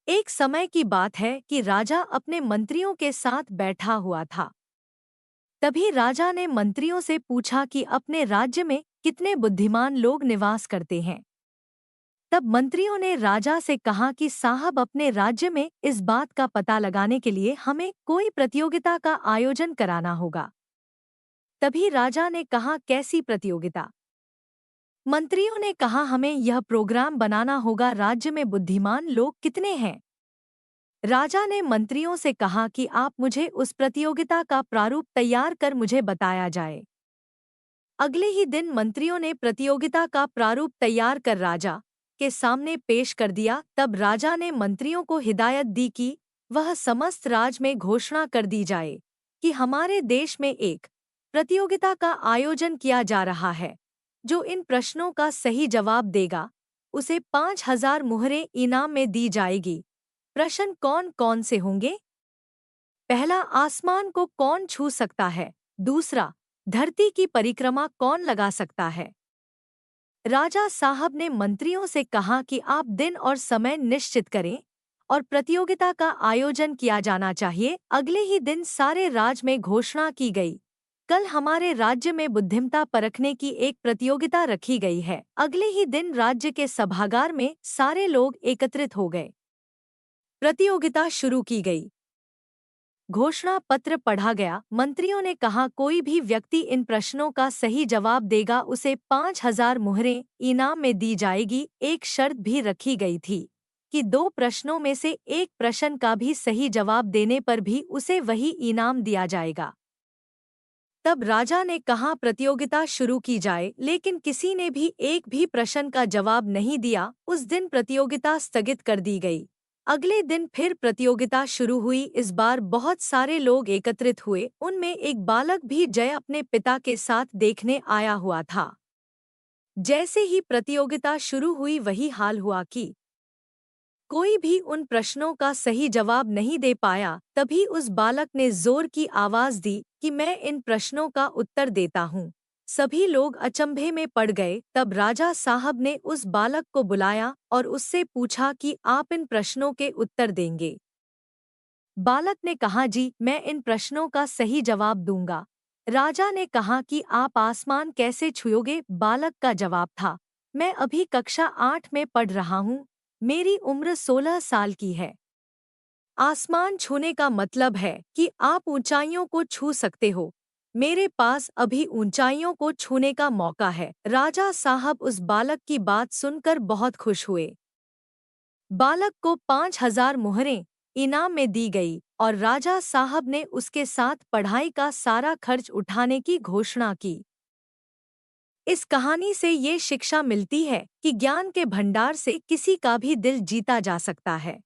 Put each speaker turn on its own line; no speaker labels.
एक समय की बात है कि राजा अपने मंत्रियों के साथ बैठा हुआ था। तभी राजा ने मंत्रियों से पूछा कि अपने राज्य में कितने बुद्धिमान लोग निवास करते हैं। तब मंत्रियों ने राजा से कहा कि साहब, अपने राज्य में इस बात का पता लगाने के लिए हमें कोई प्रतियोगिता का आयोजन कराना होगा। तभी राजा ने कहा, कैसी प्रतियोगिता? मंत्रियों ने कहा, हमें यह प्रोग्राम बनाना होगा, राज्य में बुद्धिमान लोग कितने हैं। राजा ने मंत्रियों से कहा कि आप मुझे उस प्रतियोगिता का प्रारूप तैयार कर मुझे बताया जाए। अगले ही दिन मंत्रियों ने प्रतियोगिता का प्रारूप तैयार कर राजा के सामने पेश कर दिया। तब राजा ने मंत्रियों को हिदायत दी कि वह समस्त राज में घोषणा कर दी जाए कि हमारे देश में एक प्रतियोगिता का आयोजन किया जा रहा है। जो इन प्रश्नों का सही जवाब देगा उसे 5,000 मुहरें इनाम में दी जाएगी। प्रश्न कौन कौन से होंगे? पहला, आसमान को कौन छू सकता है? दूसरा, धरती की परिक्रमा कौन लगा सकता है? राजा साहब ने मंत्रियों से कहा कि आप दिन और समय निश्चित करें और प्रतियोगिता का आयोजन किया जाना चाहिए। अगले ही दिन सारे राज में घोषणा की गई, कल हमारे राज्य में बुद्धिमत्ता परखने की एक प्रतियोगिता रखी गई है। अगले ही दिन राज्य के सभागार में सारे लोग एकत्रित हो गए। प्रतियोगिता शुरू की गई। घोषणा पत्र पढ़ा गया। मंत्रियों ने कहा, कोई भी व्यक्ति इन प्रश्नों का सही जवाब देगा उसे 5,000 मुहरें इनाम में दी जाएगी। एक शर्त भी रखी गई थी कि 2 प्रश्नों में से एक प्रश्न का भी सही जवाब देने पर भी उसे वही इनाम दिया जाएगा। तब राजा ने कहा, प्रतियोगिता शुरू की जाए, लेकिन किसी ने भी एक भी प्रश्न का जवाब नहीं दिया। उस दिन प्रतियोगिता स्थगित कर दी गई। अगले दिन फिर प्रतियोगिता शुरू हुई। इस बार बहुत सारे लोग एकत्रित हुए। उनमें एक बालक भी जय अपने पिता के साथ देखने आया हुआ था। जैसे ही प्रतियोगिता शुरू हुई वही हाल हुआ कि कोई भी उन प्रश्नों का सही जवाब नहीं दे पाया। तभी उस बालक ने जोर की आवाज दी कि मैं इन प्रश्नों का उत्तर देता हूँ। सभी लोग अचंभे में पड़ गए। तब राजा साहब ने उस बालक को बुलाया और उससे पूछा कि आप इन प्रश्नों के उत्तर देंगे? बालक ने कहा, जी, मैं इन प्रश्नों का सही जवाब दूंगा। राजा ने कहा कि आप आसमान कैसे छुओगे? बालक का जवाब था, मैं अभी कक्षा 8 में पढ़ रहा हूँ। मेरी उम्र 16 साल की है। आसमान छूने का मतलब है कि आप ऊंचाइयों को छू सकते हो। मेरे पास अभी ऊंचाइयों को छूने का मौका है। राजा साहब उस बालक की बात सुनकर बहुत खुश हुए। बालक को 5,000 मुहरें इनाम में दी गई और राजा साहब ने उसके साथ पढ़ाई का सारा खर्च उठाने की घोषणा की। इस कहानी से ये शिक्षा मिलती है कि ज्ञान के भंडार से किसी का भी दिल जीता जा सकता है।